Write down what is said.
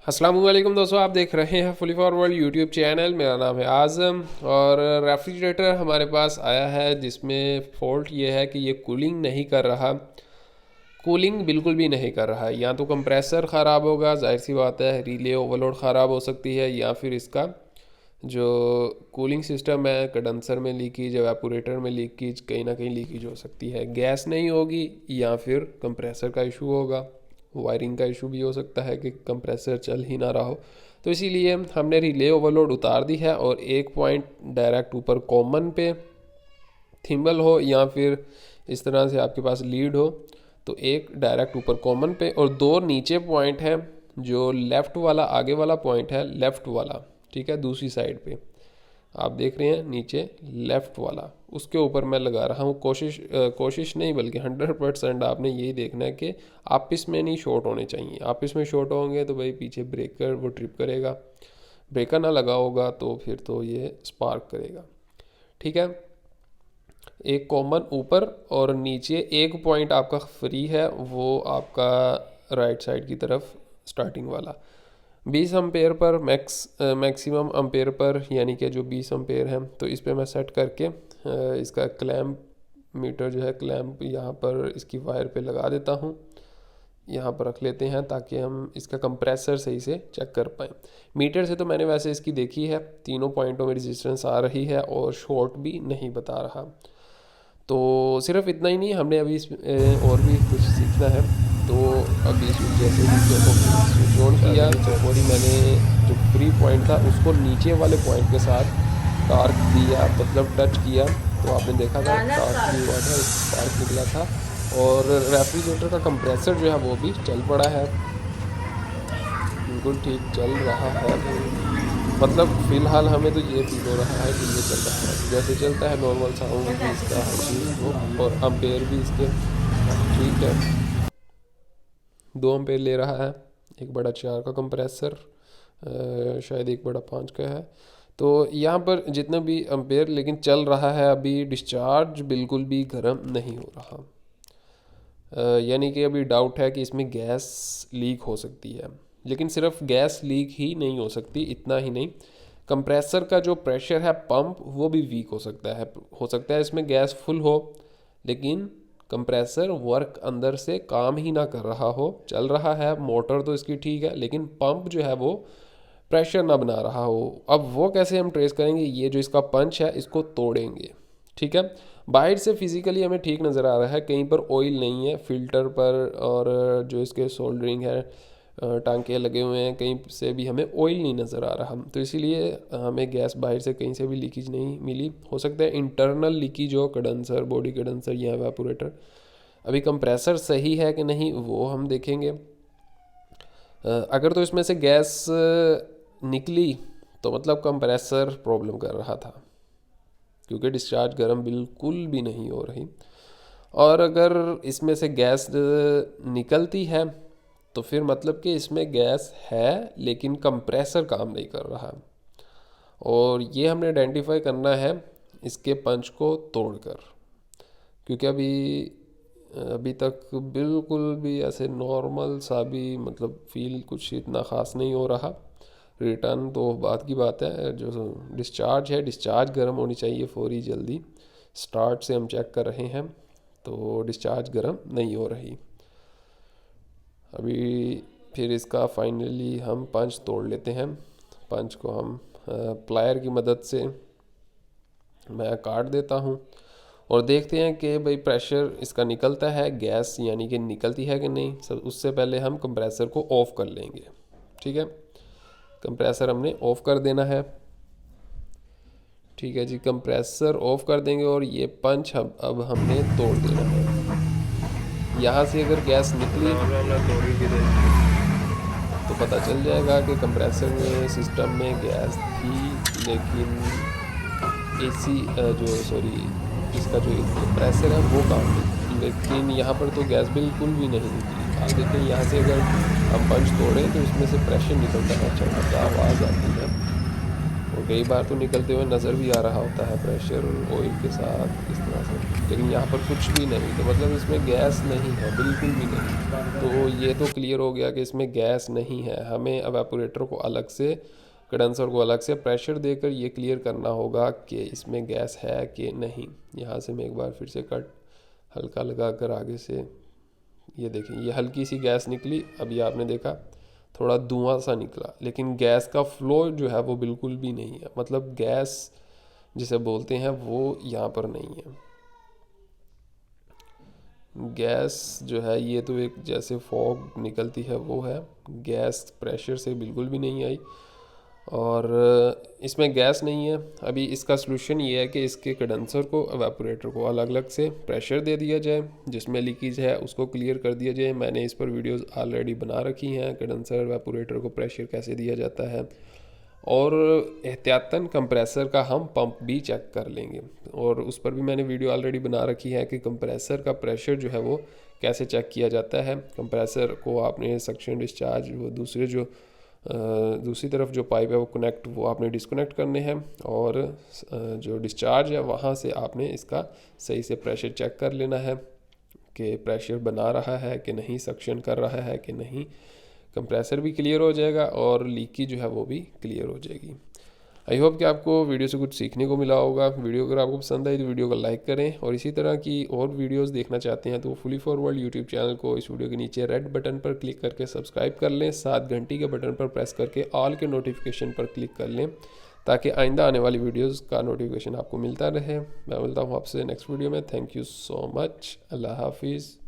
अस्सलाम वालेकुम दोस्तों, आप देख रहे हैं फुली फॉरवर्ड यूट्यूब चैनल। मेरा नाम है आज़म और रेफ्रिजरेटर हमारे पास आया है जिसमें फ़ॉल्ट ये है कि ये कूलिंग नहीं कर रहा। कूलिंग बिल्कुल भी नहीं कर रहा है। या तो कंप्रेसर ख़राब होगा, जाहिर सी बात है, रिले ओवरलोड ख़राब हो सकती है, या फिर इसका जो कूलिंग सिस्टम है कंडेंसर में लीकेज, एवापोरेटर में लीकेज, कहीं ना कहीं लीकेज हो सकती है। गैस नहीं होगी या फिर कंप्रेसर का इशू होगा। वायरिंग का इशू भी हो सकता है कि कंप्रेसर चल ही ना रहा हो। तो इसीलिए हमने रिले ओवरलोड उतार दी है और एक पॉइंट डायरेक्ट ऊपर कॉमन पे थिम्बल हो या फिर इस तरह से आपके पास लीड हो, तो एक डायरेक्ट ऊपर कॉमन पे और दो नीचे पॉइंट है। जो लेफ़्ट वाला आगे वाला पॉइंट है, लेफ़्ट वाला, ठीक है, दूसरी साइड पे आप देख रहे हैं नीचे लेफ़्ट वाला, उसके ऊपर मैं लगा रहा हूँ। कोशिश नहीं बल्कि 100% आपने यही देखना है कि आपस में नहीं शॉर्ट होने चाहिए। आपस में शॉर्ट होंगे तो भाई पीछे ब्रेकर वो ट्रिप करेगा। ब्रेकर ना लगा होगा तो फिर तो ये स्पार्क करेगा। ठीक है, एक कॉमन ऊपर और नीचे एक पॉइंट आपका फ्री है, वो आपका राइट साइड की तरफ स्टार्टिंग वाला 20 ampere per maximum ampere per, यानी कि जो 20 एम्पेयर है, तो इस पे मैं सेट करके इसका क्लैम्प मीटर जो है क्लैम्प यहाँ पर इसकी वायर पे लगा देता हूँ। यहाँ पर रख लेते हैं ताकि हम इसका कंप्रेसर सही से चेक कर पाएँ। मीटर से तो मैंने वैसे इसकी देखी है, तीनों पॉइंटों में रेजिस्टेंस आ रही है और शॉर्ट भी नहीं बता रहा। तो सिर्फ इतना ही नहीं, हमने अभी और भी कुछ सीखना है। तो अभी जैसे ही स्विच ऑन किया तो सॉरी मैंने जो फ्री पॉइंट था उसको नीचे वाले पॉइंट के साथ टार्क दिया, मतलब टच किया, तो आपने देखा था टार्क भी हुआ था, स्पार्क निकला था। और रेफ्रिजरेटर का कंप्रेसर जो है वो भी चल पड़ा है, बिल्कुल ठीक चल रहा है। मतलब फ़िलहाल हमें तो ये फील हो रहा है कि ये चल रहा है जैसे चलता है, नॉर्मल साउंड भी इसका हर चीज़ वो, और अम्पेयर भी इसके ठीक है। 2 एम्पेयर ले रहा है, एक बड़ा 4 का कंप्रेसर, शायद एक बड़ा 5 का है। तो यहाँ पर जितना भी एम्पेयर लेकिन चल रहा है। अभी डिस्चार्ज बिल्कुल भी गर्म नहीं हो रहा। यानी कि अभी डाउट है कि इसमें गैस लीक हो सकती है। लेकिन सिर्फ गैस लीक ही नहीं हो सकती, इतना ही नहीं, कंप्रेसर का जो प्रेशर है पंप वो भी वीक हो सकता है। इसमें गैस फुल हो लेकिन कंप्रेसर वर्क अंदर से काम ही ना कर रहा हो, चल रहा है, मोटर तो इसकी ठीक है लेकिन पंप जो है वो प्रेशर ना बना रहा हो। अब वो कैसे हम ट्रेस करेंगे? ये जो इसका पंच है इसको तोड़ेंगे। ठीक है, बाहर से फिजिकली हमें ठीक नज़र आ रहा है, कहीं पर ऑयल नहीं है फिल्टर पर, और जो इसके सोल्डरिंग है टांके लगे हुए हैं, कहीं से भी हमें ऑयल नहीं नज़र आ रहा। तो इसीलिए हमें गैस बाहर से कहीं से भी लीकेज नहीं मिली। हो सकता है इंटरनल लीकेज हो, कंडेंसर, बॉडी कंडेंसर या एवापोरेटर। अभी कंप्रेसर सही है कि नहीं वो हम देखेंगे। अगर तो इसमें से गैस निकली तो मतलब कंप्रेसर प्रॉब्लम कर रहा था, क्योंकि डिस्चार्ज गर्म बिल्कुल भी नहीं हो रही। और अगर इसमें से गैस निकलती है तो फिर मतलब कि इसमें गैस है लेकिन कंप्रेसर काम नहीं कर रहा। और ये हमने आइडेंटिफाई करना है इसके पंच को तोड़कर, क्योंकि अभी अभी तक बिल्कुल भी ऐसे नॉर्मल सा भी मतलब फील कुछ इतना ख़ास नहीं हो रहा। रिटर्न तो बात की बात है, जो डिस्चार्ज है, डिस्चार्ज गर्म होनी चाहिए फौरी जल्दी। स्टार्ट से हम चेक कर रहे हैं तो डिस्चार्ज गर्म नहीं हो रही। अभी फिर इसका फाइनली हम पंच तोड़ लेते हैं। पंच को हम प्लायर की मदद से मैं काट देता हूँ और देखते हैं कि भाई प्रेशर इसका निकलता है, गैस यानी कि निकलती है कि नहीं। सब उससे पहले हम कंप्रेसर को ऑफ़ कर लेंगे। ठीक है, कंप्रेसर हमने ऑफ़ कर देना है। ठीक है जी, कंप्रेसर ऑफ़ कर देंगे और ये पंच अब हमने तोड़ देना है। यहाँ से अगर गैस निकली तो पता चल जाएगा कि कंप्रेसर में सिस्टम में गैस थी, लेकिन एसी जो सॉरी इसका जो कंप्रेसर है वो काम नहीं। लेकिन यहाँ पर तो गैस बिल्कुल भी नहीं निकली। आप देखें यहाँ से अगर हम पंच तोड़ें तो इसमें से प्रेशर निकलता है, अच्छा खासा आवाज़ आती है। और कई बार तो निकलते हुए नज़र भी आ रहा होता है प्रेशर ऑयल के साथ इस तरह से, लेकिन यहाँ पर कुछ भी नहीं, तो मतलब इसमें गैस नहीं है, बिल्कुल भी नहीं। तो ये तो क्लियर हो गया कि इसमें गैस नहीं है। हमें एवापोरेटर को अलग से, कंडेंसर को अलग से प्रेशर देकर ये क्लियर करना होगा कि इसमें गैस है कि नहीं। यहाँ से मैं एक बार फिर से कट हल्का लगा कर आगे से, ये देखें ये हल्की सी गैस निकली। अभी आपने देखा थोड़ा धुआं सा निकला, लेकिन गैस का फ्लो जो है वो बिल्कुल भी नहीं है, मतलब गैस जिसे बोलते हैं वो यहाँ पर नहीं है। गैस जो है ये तो एक जैसे फॉग निकलती है वो है, गैस प्रेशर से बिल्कुल भी नहीं आई और इसमें गैस नहीं है। अभी इसका सलूशन ये है कि इसके कंडेंसर को, एवापोरेटर को अलग अलग से प्रेशर दे दिया जाए, जिसमें लीकेज है उसको क्लियर कर दिया जाए। मैंने इस पर वीडियोस ऑलरेडी बना रखी हैं, कंडेंसर एवापोरेटर को प्रेशर कैसे दिया जाता है, और एहतियातन कंप्रेसर का हम पंप भी चेक कर लेंगे, और उस पर भी मैंने वीडियो ऑलरेडी बना रखी है कि कंप्रेसर का प्रेशर जो है वो कैसे चेक किया जाता है। कंप्रेसर को आपने सक्शन डिस्चार्ज, वो दूसरी तरफ जो पाइप है वो कनेक्ट, वो आपने डिस्कनेक्ट करने हैं, और जो डिस्चार्ज है वहाँ से आपने इसका सही से प्रेशर चेक कर लेना है कि प्रेशर बना रहा है कि नहीं, सक्शन कर रहा है कि नहीं। कंप्रेसर भी क्लियर हो जाएगा और लीकी जो है वो भी क्लियर हो जाएगी। आई होप कि आपको वीडियो से कुछ सीखने को मिला होगा। वीडियो अगर आपको पसंद आई तो वीडियो को लाइक करें, और इसी तरह की और वीडियोस देखना चाहते हैं तो फुली फॉरवर्ड यूट्यूब चैनल को इस वीडियो के नीचे रेड बटन पर क्लिक करके सब्सक्राइब कर लें, साथ घंटी के बटन पर प्रेस करके ऑल के नोटिफिकेशन पर क्लिक कर लें, ताकि आइंदा आने वाली वीडियोज़ का नोटिफिकेशन आपको मिलता रहे। मैं मिलता हूँ आपसे नेक्स्ट वीडियो में। Thank you so much. अल्लाह हाफिज़।